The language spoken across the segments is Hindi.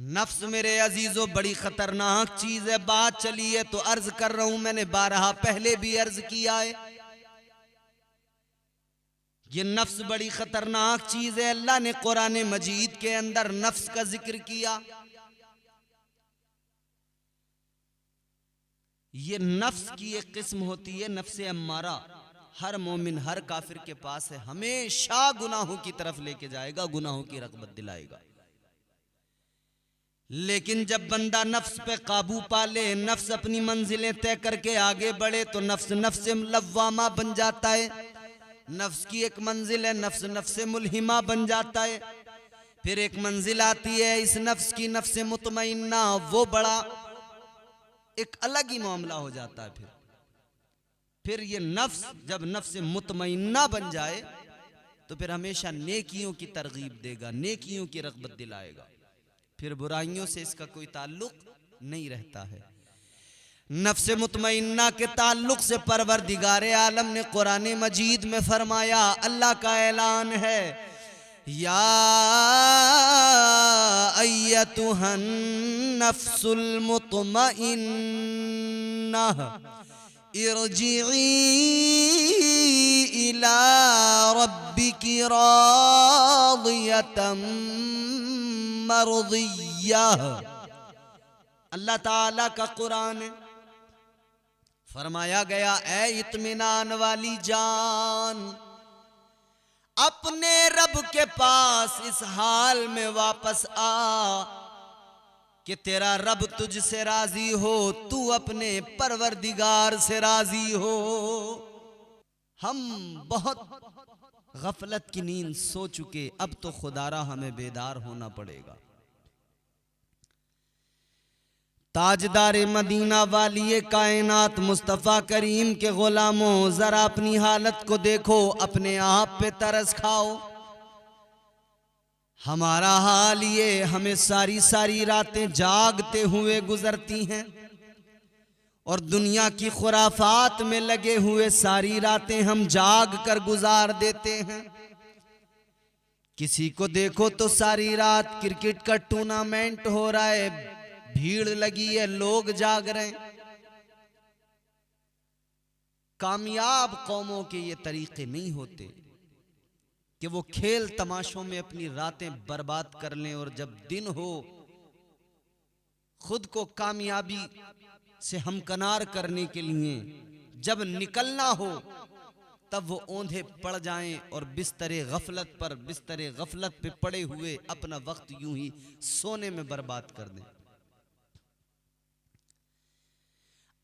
नफ्स मेरे अजीजों बड़ी खतरनाक चीज है। बात चली है तो अर्ज कर रहा हूं, मैंने 12 पहले भी अर्ज किया है, ये नफ्स बड़ी खतरनाक चीज है। अल्लाह ने कुरान मजीद के अंदर नफ्स का जिक्र किया। ये नफ्स की एक किस्म होती है नफ्स अम्मारा। हर मोमिन हर काफिर के पास है, हमेशा गुनाहों की तरफ लेके जाएगा, गुनाहों की रग़बत दिलाएगा। लेकिन जब बंदा नफ्स पे काबू पा ले, नफ्स अपनी मंजिलें तय करके आगे बढ़े, तो नफ्स नफ्स लव्वामा बन जाता है। नफ्स की एक मंजिल है, नफ्स नफ्स मुल्हिमा बन जाता है। फिर एक मंजिल आती है इस नफ्स की, नफ्स मुतमइन्ना, वो बड़ा एक अलग ही मामला हो जाता है। फिर ये नफ्स जब नफ्स मुतमइन्ना बन जाए तो फिर हमेशा नेकियों की तरगीब देगा, नेकियों की रग़बत दिलाएगा, फिर बुराइयों से इसका कोई ताल्लुक नहीं रहता है। नफ्स मुतमइन्ना के ताल्लुक से परवरदिगार आलम ने कुरान मजीद में फरमाया, अल्लाह का ऐलान है, या अय्यतुहन नफ्सुल मुतमइन्ना इरजिई इला रब्बिकी रादियतम मर्दिया। अल्लाह ताला का कुरान है, फरमाया गया, ऐ इत्मीनान वाली जान, अपने रब के पास इस हाल में वापस आ कि तेरा रब तुझसे राजी हो, तू अपने परवरदिगार से राजी हो। हम बहुत गफलत की नींद सो चुके, अब तो खुदारा हमें बेदार होना पड़ेगा। ताजदार मदीना वाली कायनात मुस्तफ़ा करीम के गुलामों, जरा अपनी हालत को देखो, अपने आप पे तरस खाओ। हमारा हाल ये, हमें सारी सारी रातें जागते हुए गुजरती हैं और दुनिया की खुराफात में लगे हुए सारी रातें हम जाग कर गुजार देते हैं। किसी को देखो तो सारी रात क्रिकेट का टूर्नामेंट हो रहा है, भीड़ लगी है, लोग जाग रहे हैं। कामयाब कौमों के ये तरीके नहीं होते कि वो खेल तमाशों में अपनी रातें बर्बाद कर लें और जब दिन हो, खुद को कामयाबी से हमकनार करने के लिए जब निकलना हो, तब वो औंधे पड़ जाएं और बिस्तरे गफलत पे पड़े हुए अपना वक्त यूं ही सोने में बर्बाद कर दें।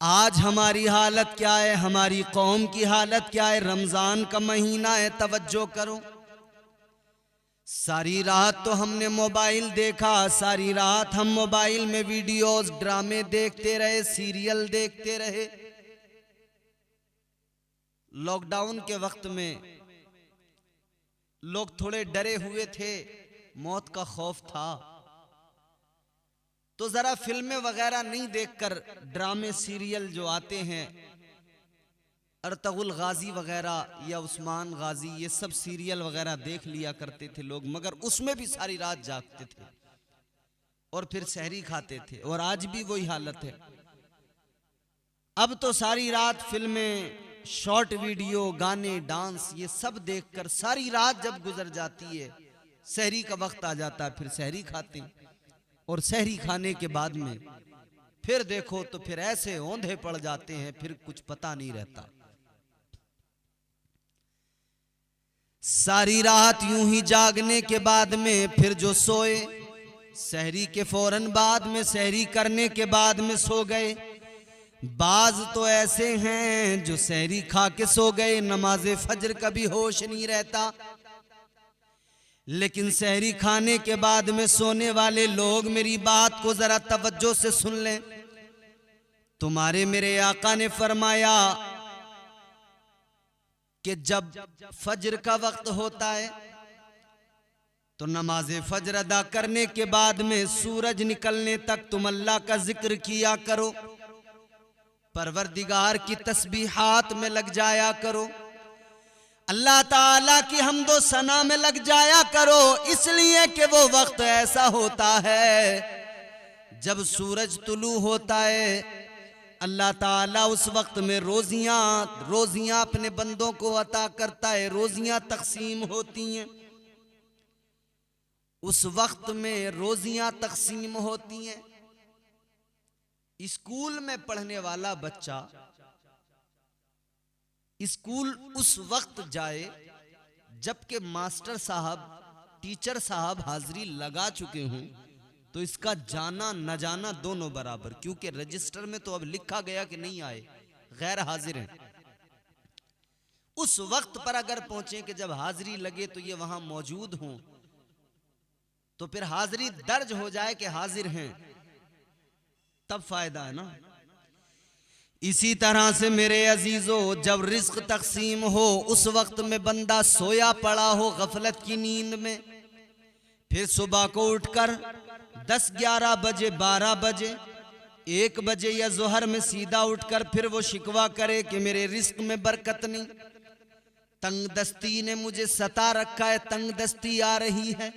आज हमारी हालत क्या है, हमारी कौम की हालत क्या है? रमजान का महीना है, तवज्जो करो। सारी रात तो हमने मोबाइल देखा, सारी रात हम मोबाइल में वीडियोस, ड्रामे देखते रहे, सीरियल देखते रहे। लॉकडाउन के वक्त में लोग थोड़े डरे हुए थे, मौत का खौफ था, तो जरा फिल्में वगैरह नहीं देखकर ड्रामे सीरियल जो आते हैं, अर्तगुल गाजी वगैरह या उस्मान गाजी, ये सब सीरियल वगैरह देख लिया करते थे लोग, मगर उसमें भी सारी रात जागते थे और फिर सहरी खाते थे। और आज भी वही हालत है। अब तो सारी रात फिल्में, शॉर्ट वीडियो, गाने, डांस, ये सब देखकर सारी रात जब गुजर जाती है, सहरी का वक्त आ जाता है, फिर सहरी खाते हैं और सहरी खाने के बाद में फिर देखो तो फिर ऐसे औंधे पड़ जाते हैं, फिर कुछ पता नहीं रहता। सारी रात यूं ही जागने के बाद में फिर जो सोए, सहरी के फौरन बाद में, सहरी करने के बाद में सो गए। बाज तो ऐसे हैं जो सहरी खा के सो गए, नमाज़े फजर का भी होश नहीं रहता। लेकिन सहरी खाने के बाद में सोने वाले लोग मेरी बात को जरा तवज्जो से सुन लें। तुम्हारे मेरे आका ने फरमाया कि जब फजर का वक्त होता है तो नमाज़े फजर अदा करने के बाद में सूरज निकलने तक तुम अल्लाह का जिक्र किया करो, परवरदिगार की तस्बीहात में लग जाया करो, अल्लाह ताला की हम्दो सना में लग जाया करो। इसलिए कि वो वक्त ऐसा होता है जब सूरज तुलू होता है अल्लाह ताला उस वक्त में रोजियां अपने बंदों को अता करता है, रोजियां तकसीम होती हैं। उस वक्त में रोजियां तकसीम होती हैं। स्कूल में पढ़ने वाला बच्चा स्कूल उस वक्त जाए जबकि मास्टर साहब, टीचर साहब हाजिरी लगा चुके हों, तो इसका जाना न जाना दोनों बराबर, क्योंकि रजिस्टर में तो अब लिखा गया कि नहीं आए, गैर हाजिर हैं। उस वक्त पर अगर पहुंचे कि जब हाजिरी लगे तो ये वहां मौजूद हों, तो फिर हाजिरी दर्ज हो जाए कि हाजिर हैं, तब फायदा है ना। इसी तरह से मेरे अजीजों, जब रिज्क तकसीम हो उस वक्त में बंदा सोया पड़ा हो गफलत की नींद में, फिर सुबह को उठकर 10, 11 बजे, 12 बजे, 1 बजे या जोहर में सीधा उठकर फिर वो शिकवा करे कि मेरे रिज्क में बरकत नहीं, तंगदस्ती ने मुझे सता रखा है, तंगदस्ती आ रही है।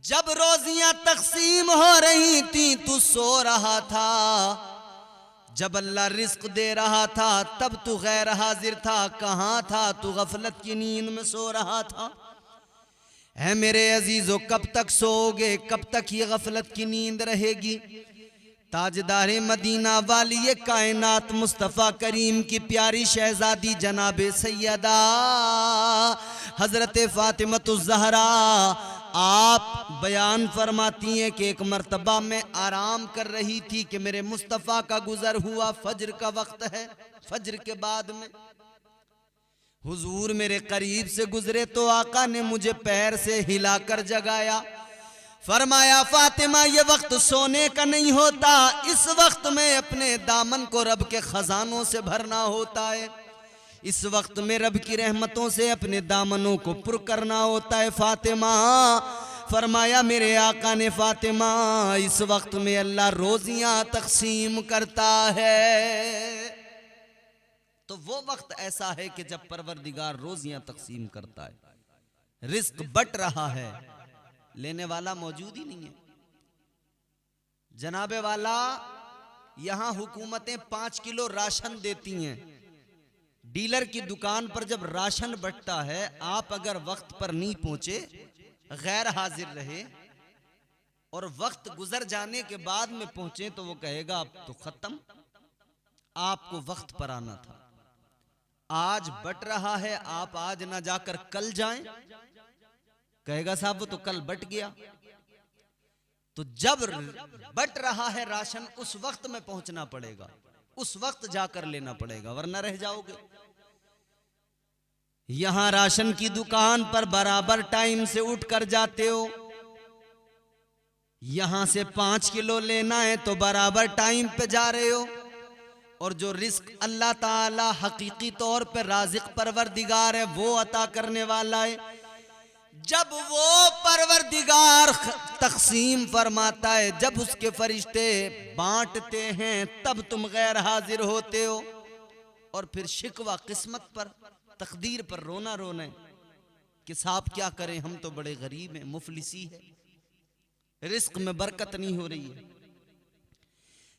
जब रोजियां तकसीम हो रही थी तू सो रहा था, जब अल्लाह रिज्क दे रहा था तब तू गैर हाजिर था। कहां था तू? गफलत की नींद में सो रहा था। है मेरे अजीजों, कब तक सोओगे? कब तक ये गफलत की नींद रहेगी? ताजदारे मदीना वाली ये कायनात मुस्तफ़ा करीम की प्यारी शहजादी जनाबे सैयदा हजरत फातिमतुज़ ज़हरा आप बयान फरमाती हैं कि एक मर्तबा में आराम कर रही थी कि मेरे मुस्तफ़ा का गुजर हुआ, फज्र का वक्त है, फज्र के बाद में हुजूर मेरे करीब से गुजरे तो आका ने मुझे पैर से हिलाकर जगाया, फरमाया फातिमा ये वक्त सोने का नहीं होता, इस वक्त में अपने दामन को रब के खजानों से भरना होता है, इस वक्त में रब की रहमतों से अपने दामनों को पुर करना होता है फातिमा। फरमाया मेरे आका ने फातिमा इस वक्त में अल्लाह रोजियां तकसीम करता है। तो वो वक्त ऐसा है कि जब परवरदिगार रोजियां तकसीम करता है, रिज्क बट रहा है, लेने वाला मौजूद ही नहीं है। जनाबे वाला यहां हुकूमतें 5 किलो राशन देती हैं, डीलर की दुकान पर जब राशन बंटता है, आप अगर वक्त पर नहीं पहुंचे, गैर हाजिर रहे और वक्त गुजर जाने के बाद में पहुंचे, तो वो कहेगा अब तो खत्म, आपको वक्त पर आना था, आज बट रहा है, आप आज ना जाकर कल जाएं, कहेगा साहब वो तो कल बट गया। तो जब बट रहा है राशन, उस वक्त में पहुंचना पड़ेगा, उस वक्त जाकर लेना पड़ेगा, वरना रह जाओगे। यहां राशन की दुकान पर बराबर टाइम से उठ कर जाते हो, यहां से 5 किलो लेना है तो बराबर टाइम पे जा रहे हो, और जो रिस्क अल्लाह ताला हकीकी तौर पे राज़िक परवरदिगार है, वो अता करने वाला है, जब वो परवरदिगार तकसीम फरमाता है, जब उसके फरिश्ते बांटते हैं, तब तुम गैर हाजिर होते हो, और फिर शिकवा किस्मत पर, तकदीर पर रोना रोना कि साहब क्या करें, हम तो बड़े गरीब हैं, मुफलिसी है, रिस्क में बरकत नहीं हो रही है।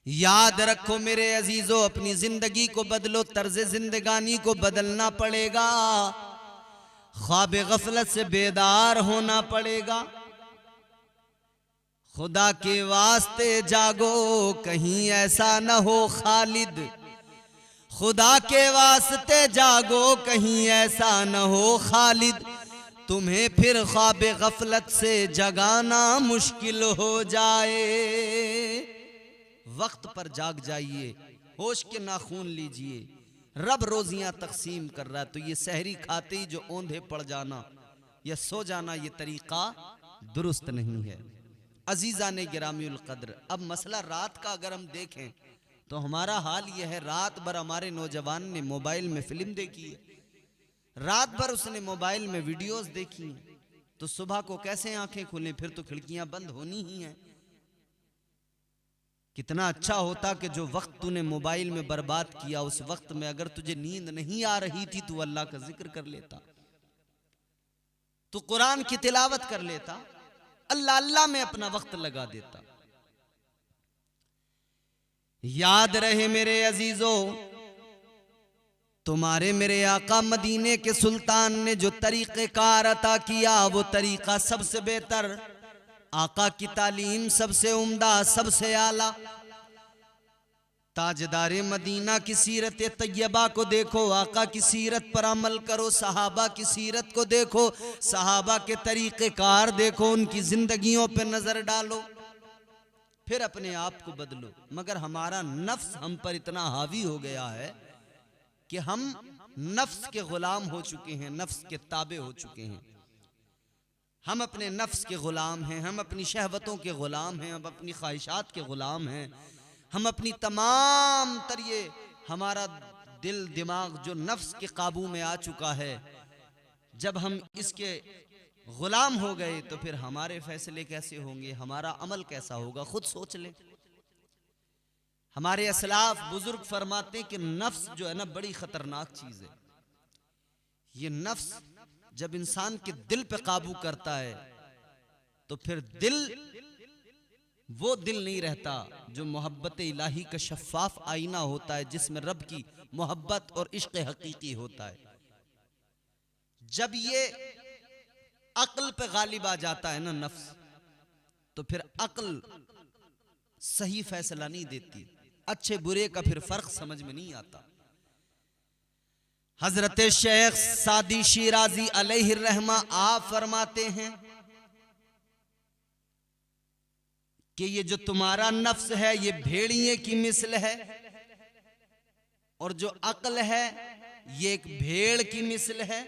याद रखो मेरे अजीजों, अपनी जिंदगी को बदलो, तर्ज जिंदगानी को बदलना पड़ेगा, ख्वाब गफलत से बेदार होना पड़ेगा। खुदा के वास्ते जागो, कहीं ऐसा न हो खालिद, खुदा के वास्ते जागो, कहीं ऐसा न हो खालिद, तुम्हें फिर ख्वाब गफलत से जगाना मुश्किल हो जाए। वक्त पर जाग जाइए, होश के नाखून लीजिए, रब रोजियां तकसीम कर रहा है, तो ये सहरी खाते ही जो औंधे पड़ जाना या सो जाना, ये तरीका दुरुस्त नहीं है। अजीजा ने गिरामीउल कद्र, अब मसला रात का अगर हम देखें तो हमारा हाल यह है, रात भर हमारे नौजवान ने मोबाइल में फिल्म देखी है, रात भर उसने मोबाइल में वीडियोस देखी हैं, तो सुबह को कैसे आंखें खुलें? फिर तो खिड़कियां बंद होनी ही हैं। कितना अच्छा होता कि जो वक्त तूने मोबाइल में बर्बाद किया, उस वक्त में अगर तुझे नींद नहीं आ रही थी तो अल्लाह का जिक्र कर लेता, तू कुरान की तिलावत कर लेता, अल्लाह अल्लाह में अपना वक्त लगा देता। याद रहे मेरे अजीजों, तुम्हारे मेरे आका मदीने के सुल्तान ने जो तरीक़ेकार अता किया वो तरीक़ा सबसे बेहतर, आका की तालीम सबसे उम्दा, सबसे आला। ताजदारे मदीना की सीरत तैयबा को देखो, आका की सीरत पर अमल करो, सहाबा की सीरत को देखो, सहाबा के तरीक़ेकार देखो, उनकी जिंदगियों पे नजर डालो, फिर अपने आप को बदलो। मगर हमारा नफ्स हम पर इतना हावी हो गया है कि हम नफ्स के गुलाम हो चुके हैं, नफ्स के ताबे हो चुके हैं। हम अपने नफ्स के गुलाम हैं, हम अपनी शहवतों के गुलाम हैं, हम अपनी ख्वाहिशात के गुलाम हैं, हम अपनी तमाम तरिए, हमारा दिल दिमाग जो नफ्स के काबू में आ चुका है, जब हम इसके गुलाम हो गए तो फिर हमारे फैसले कैसे होंगे, हमारा अमल कैसा होगा, खुद सोच ले। हमारे असलाफ बुजुर्ग फरमाते हैं कि नफ्स जो है ना बड़ी खतरनाक चीज है। ये नफ्स जब इंसान के दिल पे काबू करता है तो फिर दिल वो दिल नहीं रहता जो मोहब्बत इलाही का शफाफ आईना होता है, जिसमें रब की मोहब्बत और इश्क हकीकी होता है। जब ये अक्ल पे गालिब आ जाता है ना नफ्स, तो फिर अक्ल सही फैसला नहीं देती, अच्छे बुरे का फिर फर्क समझ में नहीं आता। हजरत शेख सादी शिराजी अलैहि रहमा आप फरमाते हैं कि ये जो तुम्हारा नफ्स है ये भेड़िए की मिसल है, और जो अक्ल है ये एक भेड़ की मिसल है।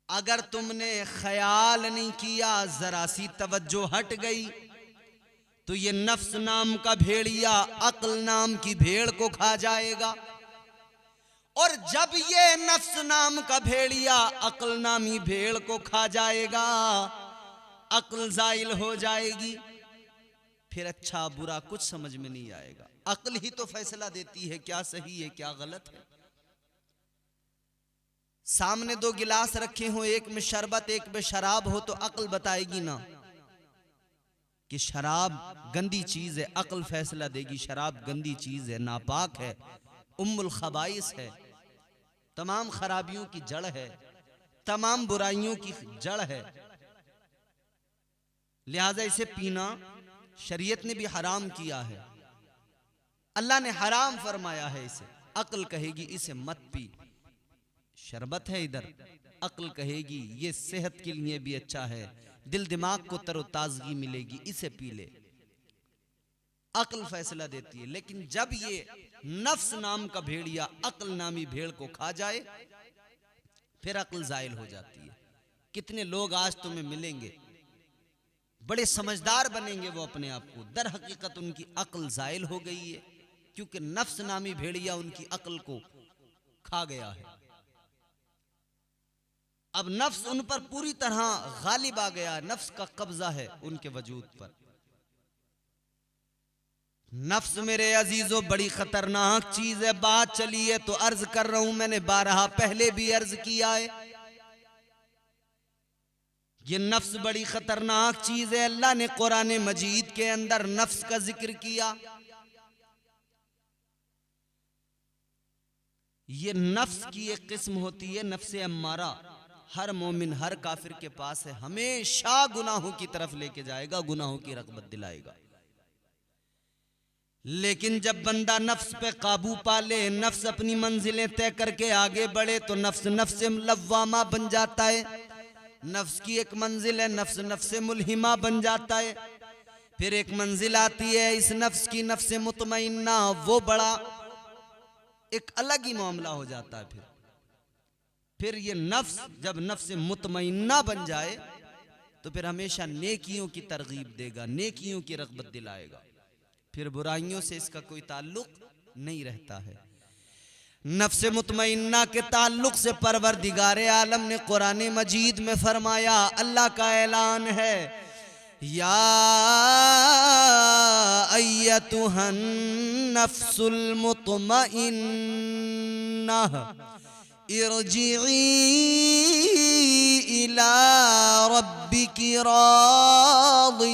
अगर तुमने ख्याल नहीं किया, जरा सी तवज्जो हट गई, तो ये नफ्स नाम का भेड़िया अक्ल नाम की भेड़ को खा जाएगा। और जब ये नफ्स नाम का भेड़िया अक्ल नामी भेड़ को खा जाएगा, अक्ल जाइल हो जाएगी, फिर अच्छा बुरा कुछ समझ में नहीं आएगा। अक्ल ही तो फैसला देती है क्या सही है क्या गलत है। सामने दो गिलास रखे हो, एक में शरबत एक में शराब हो, तो अक्ल बताएगी ना कि शराब गंदी चीज है, अक्ल फैसला देगी शराब गंदी चीज है, नापाक है, उम्मुल खबाइस है, तमाम खराबियों की जड़ है, तमाम बुराइयों की जड़ है, लिहाजा इसे पीना शरीयत ने भी हराम किया है, अल्लाह ने हराम फरमाया है इसे। अक्ल कहेगी इसे मत पी, शरबत है इधर, अक्ल कहेगी ये सेहत के लिए भी अच्छा है, दिल दिमाग को तरोताजगी मिलेगी, इसे पी ले। अक्ल फैसला देती है। लेकिन जब ये नफ्स नाम का भेड़िया अक्ल नामी भेड़ को खा जाए, फिर अक्ल जायल हो जाती है। कितने लोग आज तुम्हें मिलेंगे बड़े समझदार बनेंगे वो अपने आप को, दर हकीकत उनकी अक्ल जायल हो गई है, क्योंकि नफ्स नामी भेड़िया उनकी अक्ल को खा गया है। अब नफ्स उन पर पूरी तरह गालिब आ गया, नफ्स का कब्जा है उनके वजूद पर। नफ्स मेरे अजीजों बड़ी खतरनाक चीज है। बात चली है तो अर्ज कर रहा हूं, मैंने 12 पहले भी अर्ज किया है, ये नफ्स बड़ी खतरनाक चीज है। अल्लाह ने कुरान मजीद के अंदर नफ्स का जिक्र किया। ये नफ्स की एक किस्म होती है नफ्स अम्मारा, हर मोमिन हर काफिर के पास है, हमेशा गुनाहों की तरफ लेके जाएगा, गुनाहों की रग़बत दिलाएगा। लेकिन जब बंदा नफ्स पे काबू पा ले, नफ्स अपनी मंजिलें तय करके आगे बढ़े, तो नफ्स नफ्स लव्वामा बन जाता है। नफ्स की एक मंजिल है, नफ्स नफ्स मुल्हिमा बन जाता है। फिर एक मंजिल आती है इस नफ्स की, नफ्स मुतमइन्ना, वो बड़ा एक अलग ही मामला हो जाता है। फिर ये नफ्स जब नफ्स मुतमइन्ना बन जाए तो फिर हमेशा नेकियों की तरगीब देगा, नेकियों की रग़बत दिलाएगा, फिर बुराइयों से इसका कोई ताल्लुक नहीं रहता है। नफ्स मुतमइन्ना के ताल्लुक से परवरदिगार आलम ने कुरान मजीद में फरमाया, अल्लाह का ऐलान है, या अय्यतुहन नफ्सुल मुतमइन्ना इरजिई इला रब्बिकी रादियतम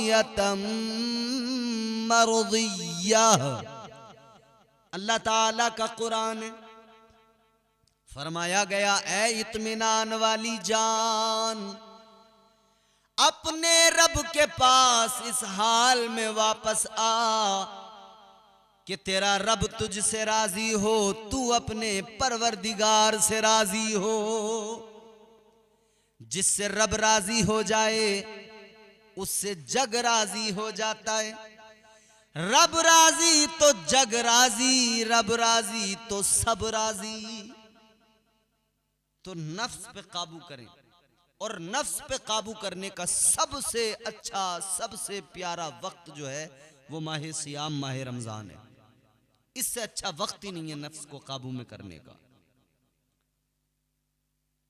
मर्दिय्यह। अल्लाह ताला का कुरान है, फरमाया गया ऐ इत्मीनान वाली जान, अपने रब के पास इस हाल में वापस आ कि तेरा रब तुझसे राजी हो, तू अपने परवरदिगार से राजी हो। जिससे रब राजी हो जाए उससे जग राजी हो जाता है। रब राजी तो जग राजी, रब राजी तो सब राजी। तो नफ्स पे काबू करें, और नफ्स पे काबू करने का सबसे अच्छा सबसे प्यारा वक्त जो है वो माह सियाम, माह रमजान है। इससे अच्छा वक्त ही नहीं है नफ्स को काबू में करने का।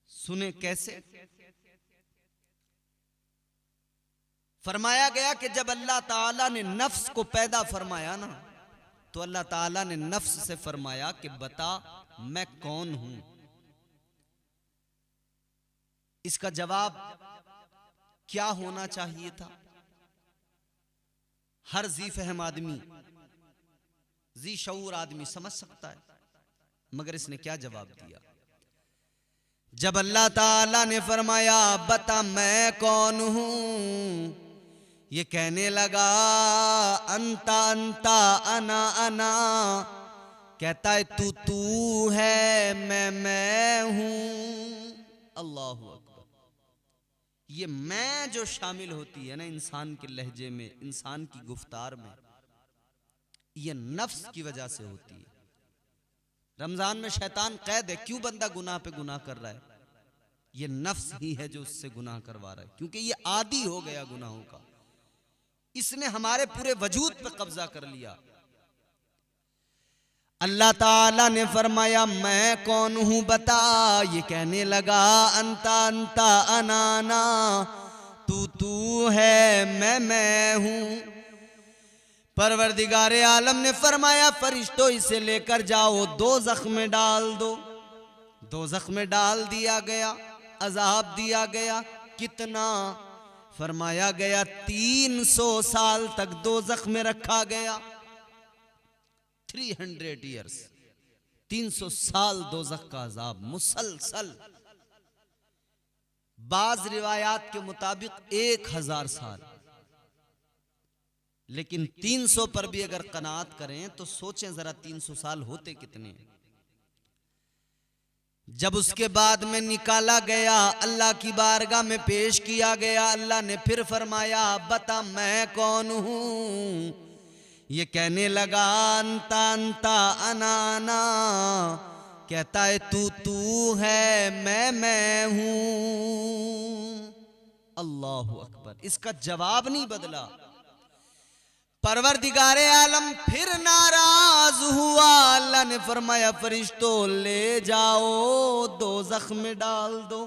सुने कैसे? फरमाया गया कि जब अल्लाह ताला ने नफ्स को पैदा फरमाया ना, तो अल्लाह ताला ने नफ्स से फरमाया कि बता मैं कौन हूं। इसका जवाब क्या होना चाहिए था? हर जी फहम आदमी, जी शऊर आदमी समझ सकता है, मगर इसने क्या जवाब दिया? जब अल्लाह ताला ने फरमाया बता मैं कौन हूं, ये कहने लगा अंता अंता अना अना, कहता है तू है, मैं हूं। अल्लाहु अकबर। ये मैं जो शामिल होती है ना इंसान के लहजे में, इंसान की गुफ्तार में, ये नफ्स की वजह से होती है। रमजान में शैतान कैद है, क्यों बंदा गुनाह पे गुनाह कर रहा है? ये नफ्स ही है जो उससे गुनाह करवा रहा है, क्योंकि ये आदी हो गया गुनाहों का। इसने हमारे पूरे वजूद पे कब्जा कर लिया। अल्लाह ताला ने फरमाया मैं कौन हूं बता, ये कहने लगा अंता अंता अनाना, तू है, मैं हूं। परवरदिगारे आलम ने फरमाया फरिश्तों इसे लेकर जाओ दोज़ख में डाल दो। दोज़ख में डाल दिया गया, अज़ाब दिया गया। कितना? फरमाया गया 300 साल तक दोज़ख में रखा गया। 300 ईयर्स, 300 साल दोज़ख का अज़ाब मुसलसल। बाज रिवायात के मुताबिक 1000 साल। लेकिन 300 पर भी अगर कनात करें तो सोचें जरा 300 साल होते कितने। जब उसके बाद में निकाला गया, अल्लाह की बारगाह में पेश किया गया, अल्लाह ने फिर फरमाया बता मैं कौन हूं। ये कहने लगा अंता अंता अनाना, कहता है तू है, मैं हूं। अल्लाहु अकबर। इसका जवाब नहीं बदला। परवरदिगारे आलम फिर नाराज हुआ। अल्लाह ने फरमाया फरिश्तों ले जाओ दोज़ख में डाल दो।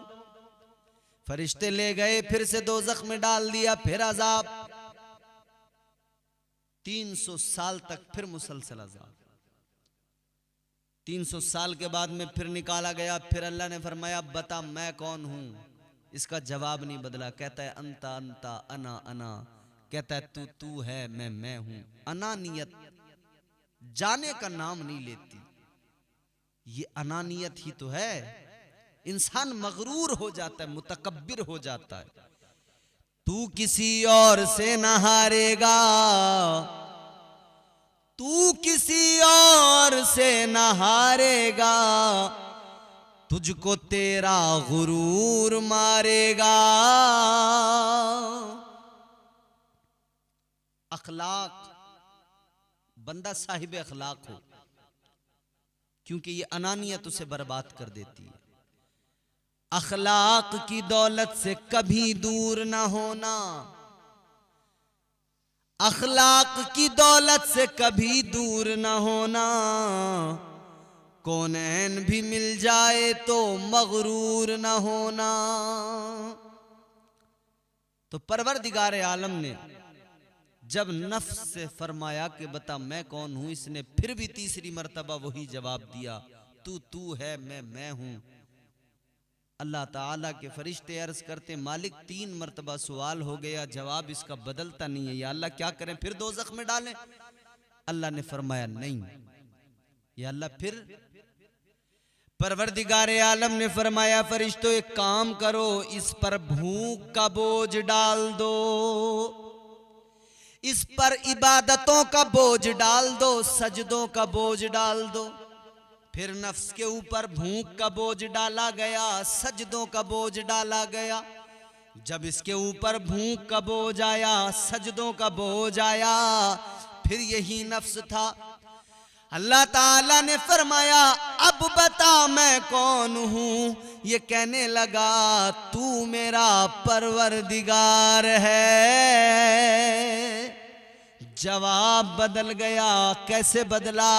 फरिश्ते ले गए, फिर से दोज़ख में डाल दिया, फिर अज़ाब 300 साल तक, फिर मुसलसल अज़ाब। 300 साल के बाद में फिर निकाला गया, फिर अल्लाह ने फरमाया बता मैं कौन हूं। इसका जवाब नहीं बदला। कहता है अंता अंता अना अना, कहता है तू है, मैं हूं। अनानियत जाने का नाम नहीं लेती। ये अनानियत ही तो है। इंसान मगरूर हो जाता है, मुतकब्बिर हो जाता है। तू किसी और से न हारेगा, तू किसी और से न हारेगा, तुझको तेरा गुरूर मारेगा। अखलाक, बंदा साहिब अखलाक हो, क्योंकि ये अनानियत उसे बर्बाद कर देती है। अखलाक की दौलत से कभी दूर ना होना, अखलाक की दौलत से कभी दूर ना होना। कौनैन भी मिल जाए तो मगरूर ना होना। तो परवरदिगारे आलम ने जब नफ्स से फरमाया कि बता मैं कौन हूं, इसने फिर भी तीसरी मर्तबा वही जवाब दिया तू है, मैं हूं। अल्लाह ताला के फरिश्ते अर्ज करते, मालिक 3 मरतबा सवाल हो गया, जवाब इसका बदलता नहीं है, या अल्लाह क्या करें, फिर दोज़ख में डालें? अल्लाह ने फरमाया नहीं। या अल्लाह फिर? परवरदिगार आलम ने फरमाया, फरिश्तों एक काम करो, इस पर भूख का बोझ डाल दो, इस पर इबादतों का बोझ डाल दो, सजदों का बोझ डाल दो। फिर नफ्स के ऊपर भूख का बोझ डाला गया, सजदों का बोझ डाला गया। जब इसके ऊपर भूख का बोझ आया, सजदों का बोझ आया, फिर यही नफ्स था। अल्लाह ताला ने फरमाया, अब बता मैं कौन हूं? ये कहने लगा, तू मेरा परवरदिगार है। जवाब बदल गया। कैसे बदला?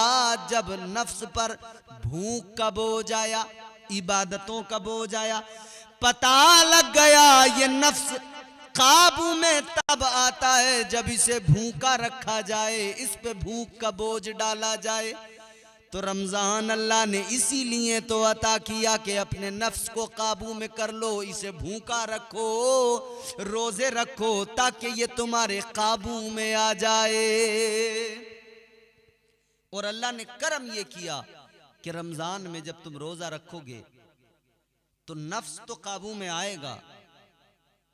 जब नफ्स पर भूख का बोझ आया, इबादतों का बोझ आया, पता लग गया ये नफ्स काबू में तब आता है जब इसे भूखा रखा जाए, इस पे भूख का बोझ डाला जाए। तो रमजान अल्लाह ने इसीलिए तो अता किया कि अपने नफ्स को काबू में कर लो, इसे भूखा रखो, रोजे रखो, ताकि ये तुम्हारे काबू में आ जाए। और अल्लाह ने करम ये किया कि रमजान में जब तुम रोजा रखोगे तो नफ्स तो काबू में आएगा,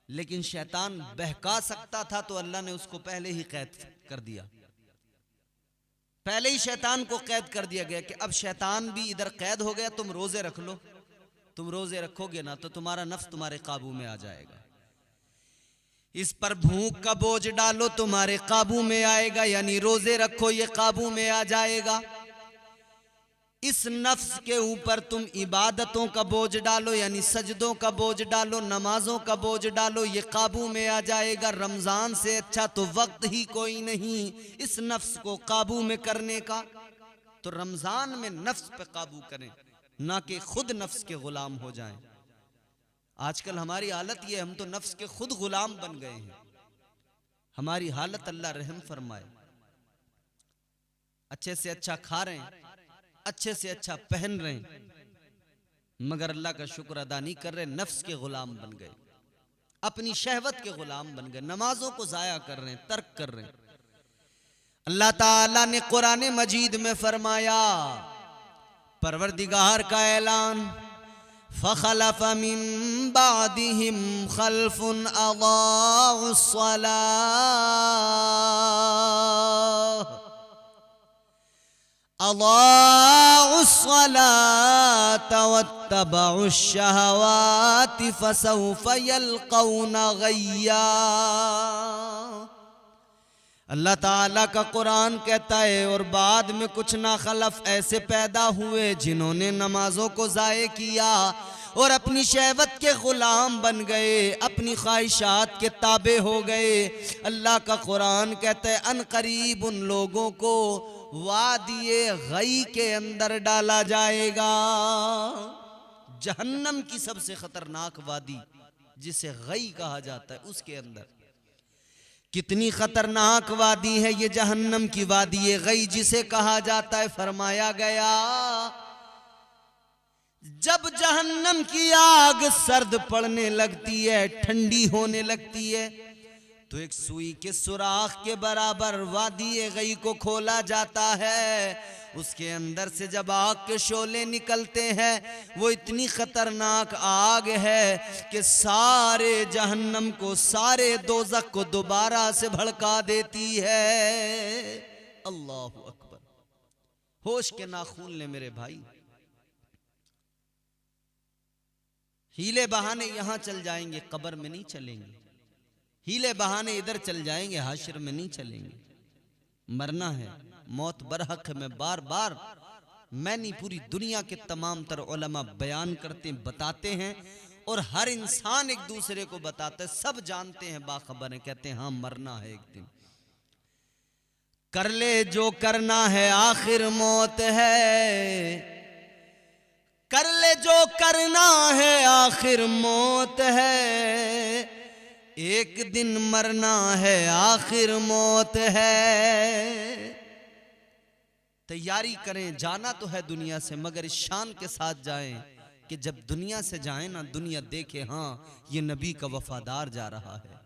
लेकिन शैतान बहका सकता था, तो अल्लाह ने उसको पहले ही कैद कर दिया। पहले ही शैतान को कैद कर दिया गया कि अब शैतान भी इधर कैद हो गया, तुम रोजे रख लो। तुम रोजे रखोगे ना तो तुम्हारा नफ्स तुम्हारे काबू में आ जाएगा। इस पर भूख का बोझ डालो, तुम्हारे काबू में आएगा, यानी रोजे रखो, ये काबू में आ जाएगा। इस नफ्स के ऊपर तुम इबादतों का बोझ डालो, यानी सजदों का बोझ डालो, नमाजों का बोझ डालो, ये काबू में आ जाएगा। रमजान से अच्छा तो वक्त ही कोई नहीं इस नफ्स को काबू में करने का। तो रमजान में नफ्स पे काबू करें, ना कि खुद नफ्स के गुलाम हो जाएं। आजकल हमारी हालत ये, हम तो नफ्स के खुद गुलाम बन गए हैं। हमारी हालत अल्लाह रहम फरमाए। अच्छे से अच्छा खा रहे हैं, अच्छे से अच्छा पहन रहे हैं, मगर अल्लाह का शुक्र अदा नहीं कर रहे, नफ्स के गुलाम बन गए, अपनी शहवत के गुलाम बन गए, नमाजों को जाया कर रहे हैं, तर्क कर रहे हैं। अल्लाह ताला ने कुरान मजीद में फरमाया, परवरदिगार का ऐलान, फखलफ मिन बादिहिम खल्फुन अदाउस सलात वत्तबउश शहवाति फसौफ यल्कौन गय्या। अल्लाह ताला का कुरान कहता है, और बाद में कुछ ना खलफ ऐसे पैदा हुए जिन्होंने नमाजों को ज़ाये किया और अपनी शहवत के गुलाम बन गए, अपनी ख्वाहिशात के ताबे हो गए। अल्लाह का कुरान कहता है, अन करीब उन लोगों को वादिये गई के अंदर डाला जाएगा। जहन्नम की सबसे खतरनाक वादी जिसे गई कहा जाता है, उसके अंदर। कितनी खतरनाक वादी है ये जहन्नम की वादी ये गई जिसे कहा जाता है। फरमाया गया, जब जहन्नम की आग सर्द पड़ने लगती है, ठंडी होने लगती है, तो एक सुई के सुराख के बराबर वादी गई को खोला जाता है। उसके अंदर से जब आग के शोले निकलते हैं, वो इतनी खतरनाक आग है कि सारे जहन्नम को, सारे दोज़ख को दोबारा से भड़का देती है। अल्लाहु अकबर। होश के नाखून ले मेरे भाई। हीले बहाने यहां चल जाएंगे, कब्र में नहीं चलेंगे। हीले बहाने इधर चल जाएंगे, हाशिर में नहीं चलेंगे। मरना है, मौत बरहक है। मैं बार बार, मैं नहीं, पूरी दुनिया के तमाम तर उलमा बयान करते हैं, बताते हैं, और हर इंसान एक दूसरे को बताता है। सब जानते हैं, बाखबर हैं, कहते हैं हाँ मरना है एक दिन। कर ले जो करना है, आखिर मौत है। कर ले जो करना है, आखिर मौत है। एक दिन मरना है, आखिर मौत है। तैयारी करें, जाना तो है दुनिया से, मगर इस शान के साथ जाएं कि जब दुनिया से जाए ना, दुनिया देखे हाँ ये नबी का वफादार जा रहा है।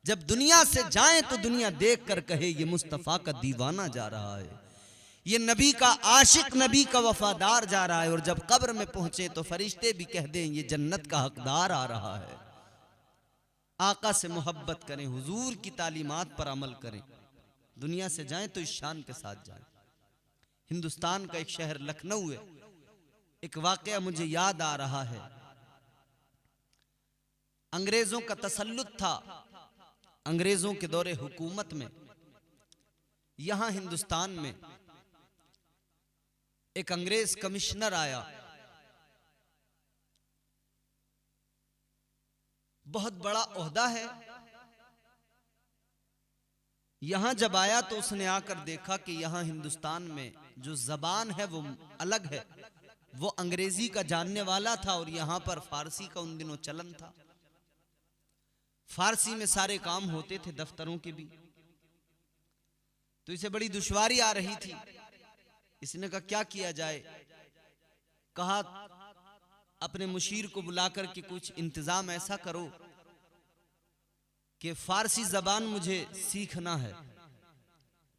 जब दुनिया से जाए तो दुनिया देख कर कहे ये मुस्तफ़ा का दीवाना जा रहा है, ये नबी का आशिक, नबी का वफादार जा रहा है। और जब कब्र में पहुंचे तो फरिश्ते भी कह दें ये जन्नत का हकदार आ रहा है। आका से मोहब्बत करें, हुजूर की तालीमात पर अमल करें। दुनिया से जाएं तो इस शान के साथ जाएं। हिंदुस्तान का एक शहर लखनऊ है, एक वाकया मुझे याद आ रहा है। अंग्रेजों का तसल्लुत था, अंग्रेजों के दौरे हुकूमत में यहां हिंदुस्तान में एक अंग्रेज कमिश्नर आया, बहुत बड़ा ओहदा है। यहां जब आया तो उसने आकर देखा कि यहां हिंदुस्तान में जो जबान है वो अलग है। वो अंग्रेजी का जानने वाला था और यहां पर फारसी का उन दिनों चलन था। फारसी में सारे काम होते थे, दफ्तरों के भी। तो इसे बड़ी दुश्वारी आ रही थी। इसने कहा क्या किया जाए। कहा अपने मुशीर को बुलाकर के कुछ इंतजाम ऐसा करो कि फारसी जबान मुझे सीखना है,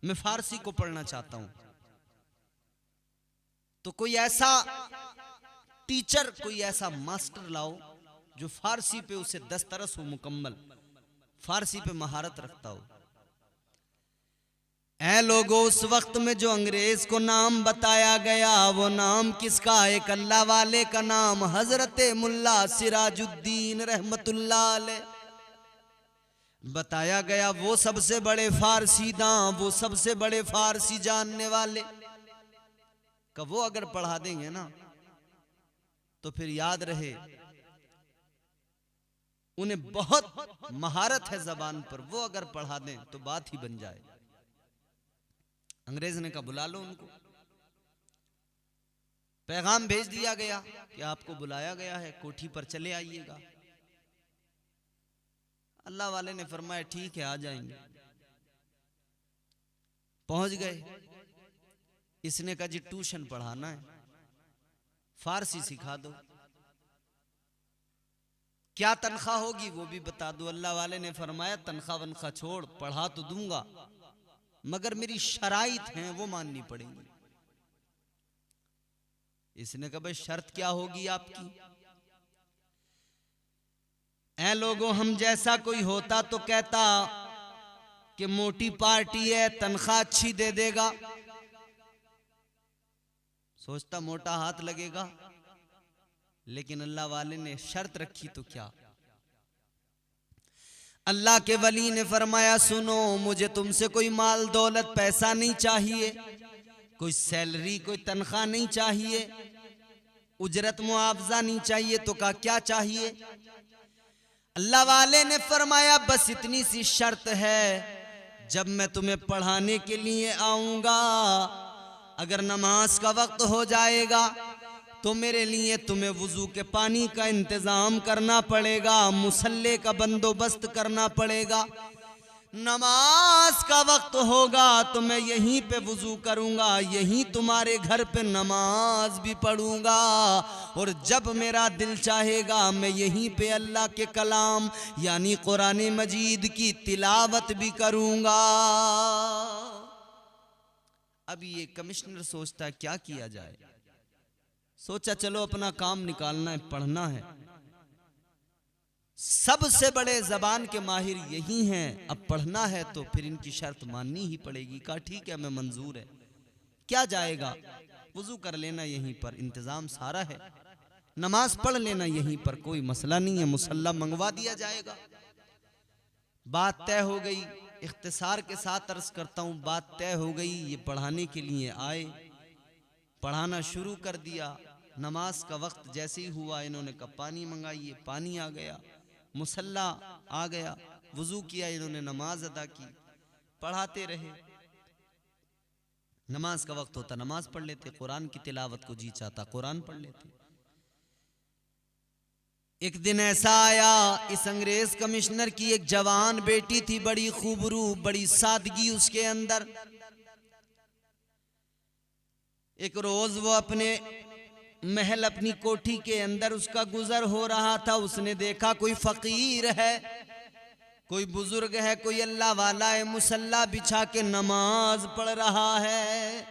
मैं फारसी को पढ़ना चाहता हूं। तो कोई ऐसा टीचर, कोई ऐसा मास्टर लाओ जो फारसी पे उसे दस्तरस हो, मुकम्मल फारसी पे महारत रखता हो। ऐ लोगों, उस वक्त में जो अंग्रेज को नाम बताया गया वो नाम किसका? एक अल्लाह वाले का नाम, हजरत मुल्ला सिराजुद्दीन रहमतुल्लाह अलैह बताया गया। वो सबसे बड़े फारसी दां, वो सबसे बड़े फारसी जानने वाले का वो अगर पढ़ा देंगे ना तो फिर याद रहे उन्हें बहुत महारत है जबान पर, वो अगर पढ़ा दें तो बात ही बन जाए। अंग्रेज ने कहा बुला लो उनको। पैगाम भेज दिया गया कि आपको बुलाया गया है, कोठी पर चले आइएगा। अल्लाह वाले ने फरमाया ठीक है आ जाएंगे। पहुंच गए। इसने कहा जी ट्यूशन पढ़ाना है, फारसी सिखा दो, क्या तनख्वाह होगी वो भी बता दो। अल्लाह वाले ने फरमाया तनख्वाह वनख्वाह छोड़, पढ़ा तो दूंगा मगर मेरी शराइत हैं वो माननी पड़ेगी। इसने कहा भाई शर्त क्या होगी आपकी? ऐ लोगों, हम जैसा कोई होता तो कहता कि मोटी पार्टी है, तनख्वाह अच्छी दे देगा, सोचता मोटा हाथ लगेगा। लेकिन अल्लाह वाले ने शर्त रखी तो क्या? अल्लाह के वली ने फरमाया सुनो, मुझे तुमसे कोई माल दौलत पैसा नहीं चाहिए, कोई सैलरी कोई तनख्वाह नहीं चाहिए, उजरत मुआवजा नहीं चाहिए। तो कहा क्या चाहिए? अल्लाह वाले ने फरमाया बस इतनी सी शर्त है, जब मैं तुम्हें पढ़ाने के लिए आऊंगा अगर नमाज का वक्त हो जाएगा तो मेरे लिए तुम्हें वुजू के पानी का इंतजाम करना पड़ेगा, मुसल्ले का बंदोबस्त करना पड़ेगा। नमाज का वक्त होगा तो मैं यहीं पे वुजू करूंगा, यहीं तुम्हारे घर पे नमाज भी पढ़ूंगा, और जब मेरा दिल चाहेगा मैं यहीं पे अल्लाह के कलाम यानी कुरान मजीद की तिलावत भी करूंगा। अब ये कमिश्नर सोचता है क्या किया जाए। सोचा चलो अपना काम निकालना है, पढ़ना है। सबसे बड़े जबान के माहिर यही हैं, अब पढ़ना है तो फिर इनकी शर्त माननी ही पड़ेगी। कहा ठीक है मैं मंजूर है। क्या जाएगा? वुजू कर लेना यहीं पर, इंतजाम सारा है, नमाज पढ़ लेना यहीं पर, कोई मसला नहीं है, मुसल्ला मंगवा दिया जाएगा। बात तय हो गई। इख्तिसार के साथ अर्ज करता हूं, बात तय हो गई। ये पढ़ाने के लिए आए, पढ़ाना शुरू कर दिया। नमाज का वक्त जैसे ही हुआ इन्होंने कहा पानी मंगाइए, पानी आ गया, मुसल्ला आ गया, वुजू किया, इन्होंने नमाज अदा की, पढ़ाते रहे। नमाज का वक्त होता नमाज पढ़ लेते, कुरान की तिलावत को जी चाहता कुरान पढ़ लेते। एक दिन ऐसा आया, इस अंग्रेज कमिश्नर की एक जवान बेटी थी, बड़ी खूबरू, बड़ी सादगी उसके अंदर। एक रोज वो अपने महल अपनी कोठी के अंदर उसका गुजर हो रहा था। उसने देखा कोई फकीर है, कोई बुजुर्ग है, कोई अल्लाह वाला है, मुसल्ला बिछा के नमाज पढ़ रहा है।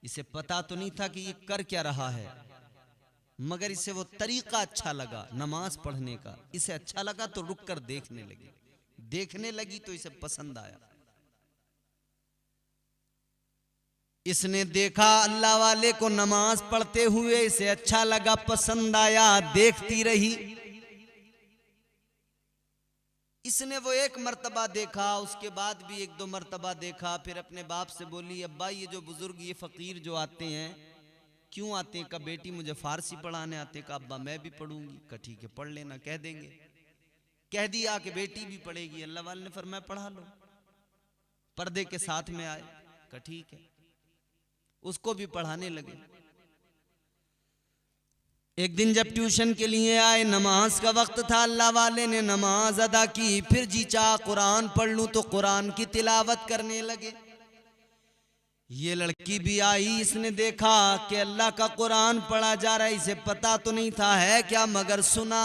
इसे पता तो नहीं था कि ये कर क्या रहा है, मगर इसे वो तरीका अच्छा लगा नमाज पढ़ने का। इसे अच्छा लगा तो रुक कर देखने लगी। देखने लगी तो इसे पसंद आया। इसने देखा अल्लाह वाले को नमाज पढ़ते हुए, इसे अच्छा लगा, पसंद आया, देखती रही। इसने वो एक मर्तबा देखा, उसके बाद भी एक दो मर्तबा देखा। फिर अपने बाप से बोली, अब्बा ये जो बुजुर्ग, ये फकीर जो आते हैं, क्यों आते हैं? का बेटी मुझे फारसी पढ़ाने आते हैं। का अब्बा मैं भी पढ़ूंगी। का ठीक है पढ़ लेना, कह देंगे। कह दिया कि बेटी भी पढ़ेगी। अल्लाह वाले ने फरमाया पढ़ा लो, पर्दे के साथ में आए। का ठीक है, उसको भी पढ़ाने लगे। एक दिन जब ट्यूशन के लिए आए, नमाज का वक्त था, अल्लाह वाले ने नमाज अदा की। फिर जी चाह कुरान पढ़ लूं तो कुरान की तिलावत करने लगे। ये लड़की भी आई, इसने देखा कि अल्लाह का कुरान पढ़ा जा रहा है। इसे पता तो नहीं था है क्या, मगर सुना,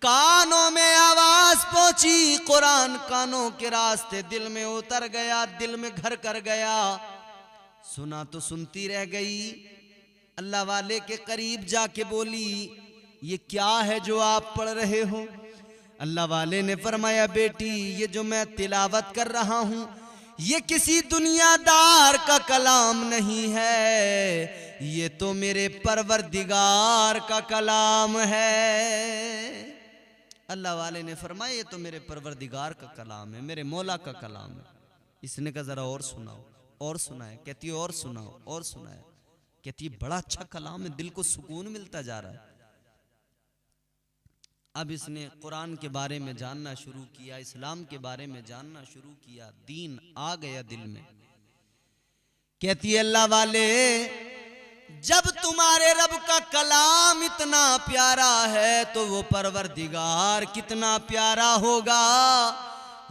कानों में आवाज पहुंची, कुरान कानों के रास्ते दिल में उतर गया, दिल में घर कर गया। सुना तो सुनती रह गई। अल्लाह वाले के करीब जाके बोली, ये क्या है जो आप पढ़ रहे हो? अल्लाह वाले ने फरमाया, बेटी ये जो मैं तिलावत कर रहा हूं, ये किसी दुनियादार का कलाम नहीं है, ये तो मेरे परवरदिगार का कलाम है। अल्लाह वाले ने फरमाया, ये तो मेरे परवरदिगार का कलाम है, मेरे मौला का कलाम है। इसने कहा जरा और सुनाओ। और सुनाए। कहती है और सुनाओ, और सुनाए। कहती है बड़ा अच्छा कलाम है, दिल को सुकून मिलता जा रहा है। अब इसने कुरान के बारे में जानना शुरू किया, इस्लाम के बारे में जानना शुरू किया, दीन आ गया दिल में। कहती है अल्लाह वाले, जब तुम्हारे रब का कलाम इतना प्यारा है तो वो परवरदिगार कितना प्यारा होगा।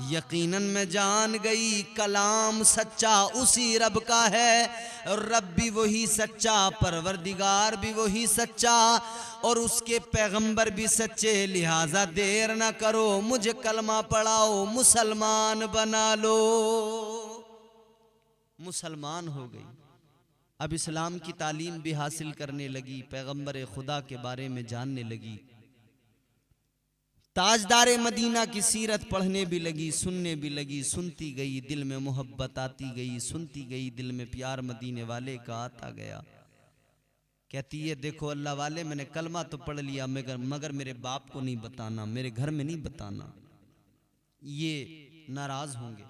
यकीनन मैं जान गई कलाम सच्चा उसी रब का है, और रब भी वही सच्चा, परवरदिगार भी वही सच्चा, और उसके पैगंबर भी सच्चे। लिहाजा देर ना करो, मुझे कलमा पढ़ाओ, मुसलमान बना लो। मुसलमान हो गई। अब इस्लाम की तालीम भी हासिल करने लगी, पैगंबर खुदा के बारे में जानने लगी, ताजदारे मदीना की सीरत पढ़ने भी लगी, सुनने भी लगी। सुनती गई, दिल में मोहब्बत आती गई, सुनती गई, दिल में प्यार मदीने वाले का आता गया। कहती है देखो अल्लाह वाले, मैंने कलमा तो पढ़ लिया, मगर मेरे बाप को नहीं बताना, मेरे घर में नहीं बताना, ये नाराज होंगे।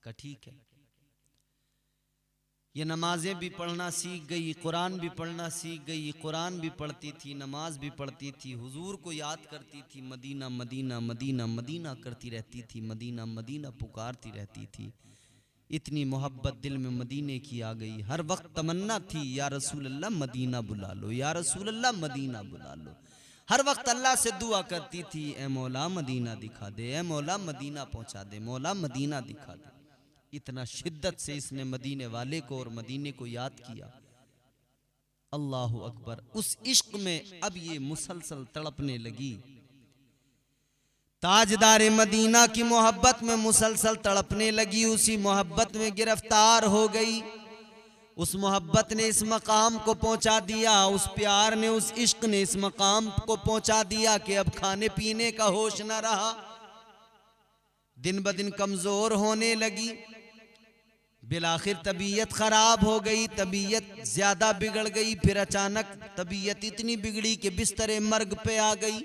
का ठीक है। ये नमाजें भी पढ़ना सीख गई, कुरान भी पढ़ना सीख गई। कुरान भी पढ़ती थी, नमाज भी पढ़ती थी, हुजूर को याद करती थी, मदीना मदीना मदीना मदीना करती रहती थी, मदीना मदीना पुकारती रहती थी। इतनी मोहब्बत दिल में मदीने की आ गई। हर वक्त तमन्ना थी, या रसूल अल्लाह मदीना बुला लो, या रसूल अल्लाह मदीना बुला लो। हर वक्त अल्लाह से दुआ करती थी, ए मौला मदीना दिखा दे, ए मौला मदीना पहुंचा दे, मौला मदीना दिखा दे। इतना शिद्दत से इसने मदीने वाले को और मदीने को याद किया। अल्लाहु अकबर। उस इश्क में अब ये मुसलसल तड़पने लगी। ताजदारे मदीना की मोहब्बत में मुसलसल तड़पने लगी, उसी मोहब्बत में गिरफ्तार हो गई। उस मोहब्बत ने इस मकाम को पहुंचा दिया, उस प्यार ने, उस इश्क ने इस मकाम को पहुंचा दिया कि अब खाने पीने का होश न रहा। दिन ब दिन कमजोर होने लगी, बिलाखिर तबीयत खराब हो गई, तबीयत ज्यादा बिगड़ गई। फिर अचानक तबीयत इतनी बिगड़ी कि बिस्तरे मर्ग पे आ गई।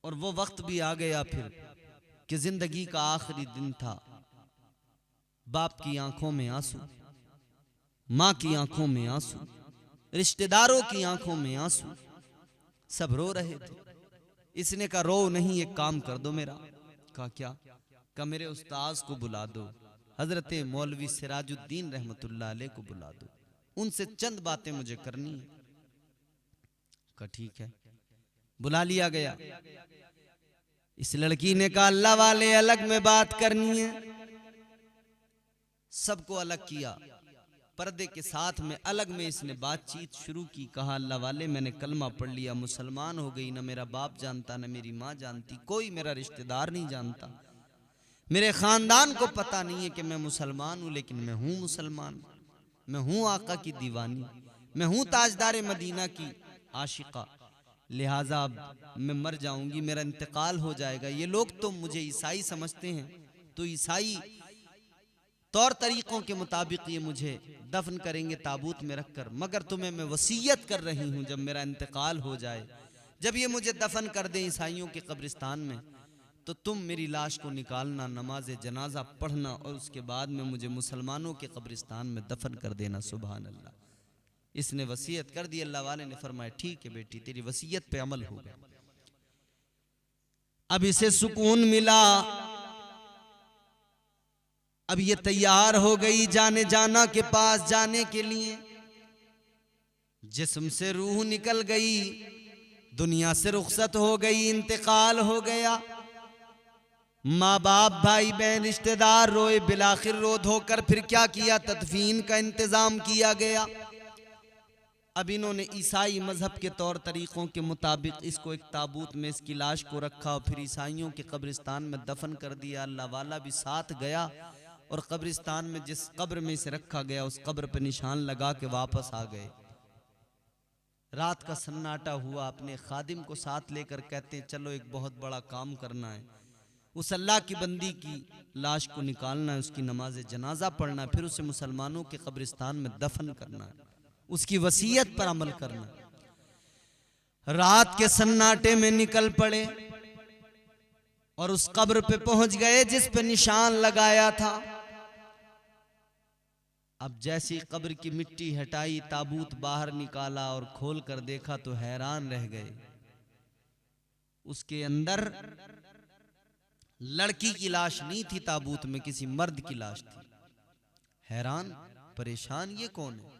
और वो वक्त भी आ गया फिर कि जिंदगी का आखिरी दिन था। बाप की आंखों में आंसू, माँ की आंखों में आंसू, रिश्तेदारों की आंखों में आंसू, सब रो रहे थे। इसने कहा रो नहीं, एक काम कर दो मेरा। कहा क्या? का मेरे उस्ताद को बुला दो, हजरत मौलवी सिराजुद्दीन रहमतुल्लाह अलैह को बुला दो, उनसे चंद बातें मुझे करनी है। का ठीक है। बुला लिया गया। इस लड़की ने कहा अल्लाह वाले अलग में बात करनी है। सबको अलग किया। पर्दे के साथ में अलग में इसने बातचीत शुरू की। कहा अल्लाह वाले मैंने कलमा पढ़ लिया, मुसलमान हो गई। न मेरा बाप जानता न मेरी माँ जानती, कोई मेरा रिश्तेदार नहीं जानता, मेरे खानदान को पता नहीं है कि मैं मुसलमान हूँ, लेकिन मैं हूँ मुसलमान, मैं हूँ आका की दीवानी, मैं हूँ ताजदार मदीना की आशिका, लिहाजा अब मैं मर जाऊंगी, मेरा इंतकाल हो जाएगा। ये लोग तो मुझे ईसाई समझते हैं, तो ईसाई तौर तरीकों के मुताबिक ये मुझे दफन करेंगे ताबूत में रखकर, मगर तुम्हें मैं वसीयत कर रही हूँ जब मेरा इंतकाल हो जाए, जब ये मुझे दफन कर दें ईसाइयों के कब्रिस्तान में, तो तुम मेरी लाश को निकालना, नमाज जनाजा पढ़ना और उसके बाद में मुझे मुसलमानों के कब्रिस्तान में दफन कर देना। सुभान अल्लाह। इसने वसीयत कर दी। अल्लाह वाले ने फरमाया ठीक है बेटी, तेरी वसीयत पे अमल होगा। अब इसे सुकून मिला, अब ये तैयार हो गई जाने जाना के पास जाने के लिए। जिस्म से रूह निकल गई, दुनिया से रुखसत हो गई, इंतकाल हो गया। माँ बाप भाई बहन रिश्तेदार रोए, बिलाखिर रो धोकर फिर क्या किया, तदफीन का इंतजाम किया गया। अब इन्होंने ईसाई मजहब के तौर तरीकों के मुताबिक इसको एक ताबूत में इसकी लाश को रखा और फिर ईसाइयों के कब्रिस्तान में दफन कर दिया। अल्लाह वाला भी साथ गया और कब्रिस्तान में जिस कब्र में इसे रखा गया उस कब्र पर निशान लगा के वापस आ गए। रात का सन्नाटा हुआ, अपने खादिम को साथ लेकर कहते हैं चलो एक बहुत बड़ा काम करना है, उस अल्लाह की बंदी की लाश को निकालना है, उसकी नमाज जनाजा पढ़ना है, फिर उसे मुसलमानों के कब्रिस्तान में दफन करना है, उसकी वसीयत पर अमल करना है। रात के सन्नाटे में निकल पड़े और उस कब्र पे पहुंच गए जिस पे निशान लगाया था। अब जैसी कब्र की मिट्टी हटाई, ताबूत बाहर निकाला और खोल कर देखा तो हैरान रह गए। उसके अंदर लड़की की लाश नहीं थी, ताबूत में किसी मर्द की लाश थी। हैरान परेशान, ये कौन है?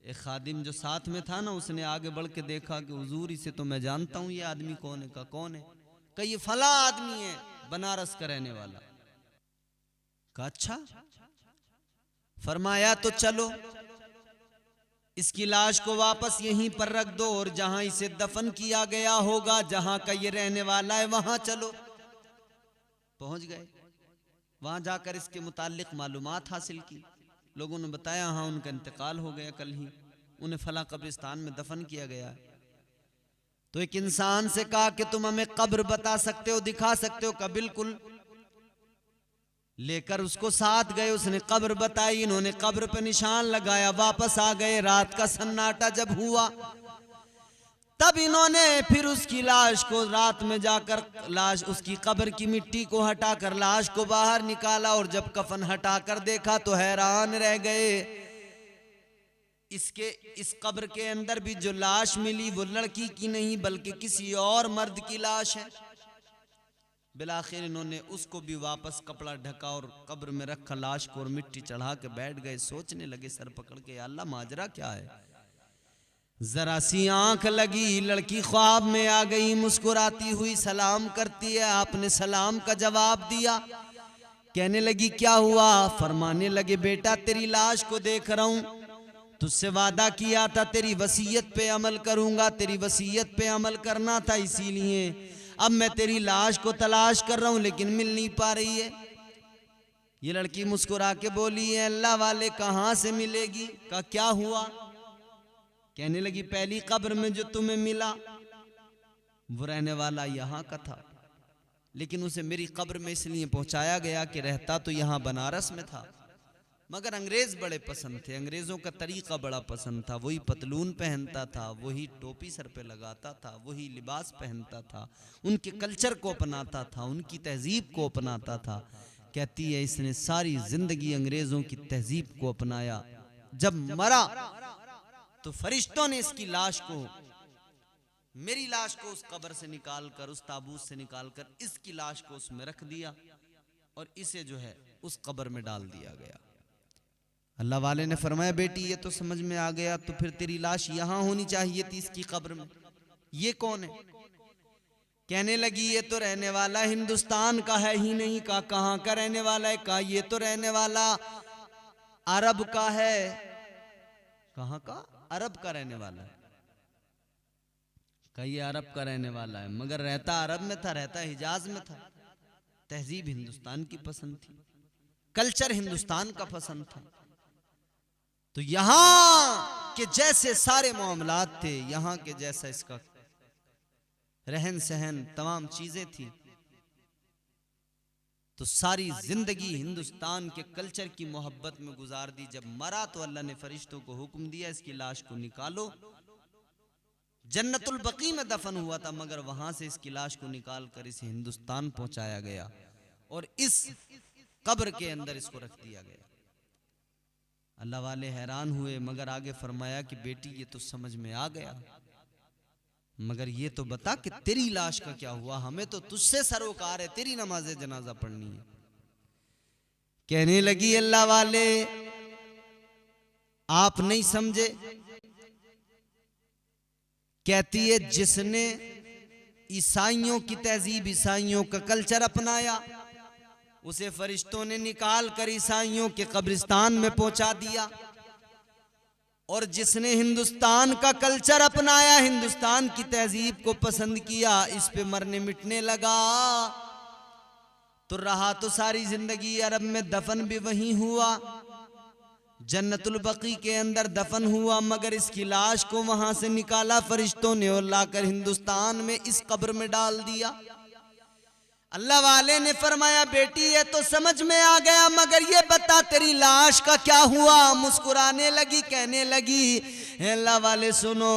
एक खादिम जो साथ में था ना, उसने आगे बढ़ के देखा कि हुजूर इसे तो मैं जानता हूं, ये आदमी कौन है? का कौन है? का ये फला आदमी है, बनारस का रहने वाला। का अच्छा। फरमाया तो चलो इसकी लाश को वापस यहीं पर रख दो और जहां इसे दफन किया गया होगा, जहां का ये रहने वाला है, वहां चलो। पहुंच गए, वहां जाकर इसके मुतालिक मालूमात हासिल की। लोगों ने बताया हाँ उनका इंतकाल हो गया, कल ही उन्हें फला कब्रिस्तान में दफन किया गया है। तो एक इंसान से कहा कि तुम हमें कब्र बता सकते हो, दिखा सकते हो? का बिल्कुल। लेकर उसको साथ गए, उसने कब्र बताई, इन्होंने कब्र पे निशान लगाया, वापस आ गए। रात का सन्नाटा जब हुआ तब इन्होंने फिर उसकी लाश को रात में जाकर लाश उसकी कब्र की मिट्टी को हटाकर लाश को बाहर निकाला और जब कफन हटाकर देखा तो हैरान रह गए। इस कब्र के अंदर भी जो लाश मिली वो लड़की की नहीं बल्कि किसी और मर्द की लाश है। बिलाखिर इन्होंने उसको भी वापस कपड़ा ढका और कब्र में रखा लाश को और मिट्टी चढ़ा के बैठ गए। सोचने लगे सर पकड़ के, अल्लाह माजरा क्या है? जरा सी आंख लगी, लड़की ख्वाब में आ गई, मुस्कुराती हुई सलाम करती है। आपने सलाम का जवाब दिया। कहने लगी क्या हुआ? फरमाने लगे बेटा तेरी लाश को देख रहा हूं, तुझसे वादा किया था तेरी वसीयत पे अमल करूंगा, तेरी वसीयत पे अमल करना था, इसीलिए अब मैं तेरी लाश को तलाश कर रहा हूं लेकिन मिल नहीं पा रही है। ये लड़की मुस्कुरा के बोली है अल्लाह वाले कहां से मिलेगी? का क्या हुआ? कहने लगी पहली कब्र में जो तुम्हें मिला वो रहने वाला यहां का था, लेकिन उसे मेरी कब्र में इसलिए पहुंचाया गया कि रहता तो यहां बनारस में था, मगर अंग्रेज बड़े पसंद थे, अंग्रेजों का तरीका बड़ा पसंद था। वही पतलून पहनता था, वही टोपी सर पे लगाता था, वही लिबास पहनता था, उनके कल्चर को अपनाता था, उनकी तहजीब को अपनाता था। कहती है इसने सारी जिंदगी अंग्रेजों की तहजीब को अपनाया। जब मरा तो फरिश्तों ने इसकी लाश को, मेरी लाश को उस कब्र से निकालकर, उस ताबूत से निकालकर इसकी लाश को उसमें रख दिया और इसे जो है उस कब्र में डाल दिया गया। अल्लाह वाले ने फरमाया बेटी ये तो समझ में आ गया, तो फिर तेरी लाश यहां होनी चाहिए थी इसकी कब्र में। ये कौन है? कहने लगी ये तो रहने वाला हिंदुस्तान का है ही नहीं। का कहां का रहने वाला है? का ये तो रहने वाला अरब का है। कहां का? अरब का रहने वाला है। कई अरब का रहने वाला है, मगर रहता अरब में था, रहता हिजाज में था। तहजीब हिंदुस्तान की पसंद थी, कल्चर हिंदुस्तान का पसंद था। तो यहां के जैसे सारे मामलात थे, यहां के जैसा इसका रहन सहन, तमाम चीजें थी। तो सारी जिंदगी हिंदुस्तान के कल्चर की मोहब्बत में गुजार दी। जब मरा तो अल्लाह ने फरिश्तों को हुक्म दिया, इसकी लाश को निकालो। जन्नतुल बकी में दफन हुआ था, मगर वहां से इसकी लाश को निकाल कर इसे हिंदुस्तान पहुंचाया गया और इस कब्र के अंदर इसको रख दिया गया। अल्लाह वाले हैरान हुए, मगर आगे फरमाया कि बेटी ये तो समझ में आ गया, मगर ये तो बता कि तेरी लाश का क्या हुआ। हमें तो तुझसे सरोकार है, तेरी नमाज जनाजा पढ़नी है। कहने लगी अल्लाह वाले आप नहीं समझे। कहती है जिसने ईसाइयों की तहजीब, ईसाइयों का कल्चर अपनाया, उसे फरिश्तों ने निकाल कर ईसाइयों के कब्रिस्तान में पहुंचा दिया। और जिसने हिंदुस्तान का कल्चर अपनाया, हिंदुस्तान की तहजीब को पसंद किया, इस पे मरने मिटने लगा, तो रहा तो सारी जिंदगी अरब में, दफन भी वहीं हुआ, जन्नतुल बकी के अंदर दफन हुआ, मगर इसकी लाश को वहां से निकाला फरिश्तों ने और लाकर हिंदुस्तान में इस कब्र में डाल दिया। अल्लाह वाले ने फरमाया बेटी ये तो समझ में आ गया, मगर ये बता तेरी लाश का क्या हुआ। मुस्कुराने लगी, कहने लगी अल्लाह वाले सुनो,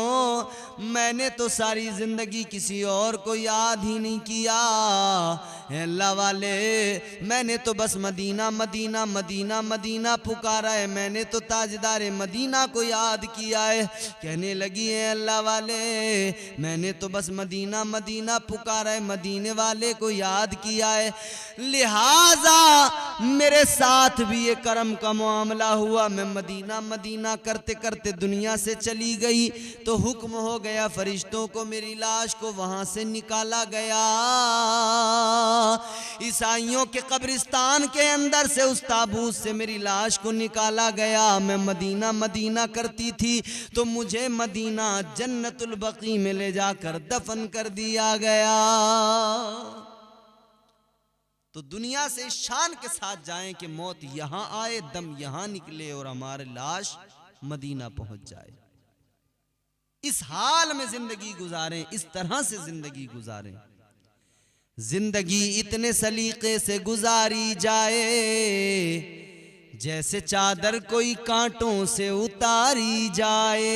मैंने तो सारी जिंदगी किसी और को याद ही नहीं किया। अल्लाह वाले मैंने तो बस मदीना मदीना मदीना मदीना पुकारा है, मैंने तो ताजदार मदीना को याद किया है। कहने लगी है अल्लाह वाले मैंने तो बस मदीना मदीना पुकारा है, मदीने वाले को याद किया है, लिहाजा मेरे साथ भी ये करम का मामला हुआ। मैं मदीना मदीना करते करते दुनिया से चली गई तो हुक्म हो गया फरिश्तों को, मेरी लाश को वहां से निकाला गया। ईसाइयों के कब्रिस्तान के अंदर से उस ताबूत से मेरी लाश को निकाला गया। मैं मदीना मदीना करती थी तो मुझे मदीना जन्नतुल बकी में ले जाकर दफन कर दिया गया। तो दुनिया से शान के साथ जाएं कि मौत यहां आए, दम यहां निकले और हमारी लाश मदीना पहुंच जाए। इस हाल में जिंदगी गुजारें, इस तरह से जिंदगी गुजारें। जिंदगी इतने सलीके से गुजारी जाए जैसे चादर कोई कांटों से उतारी जाए।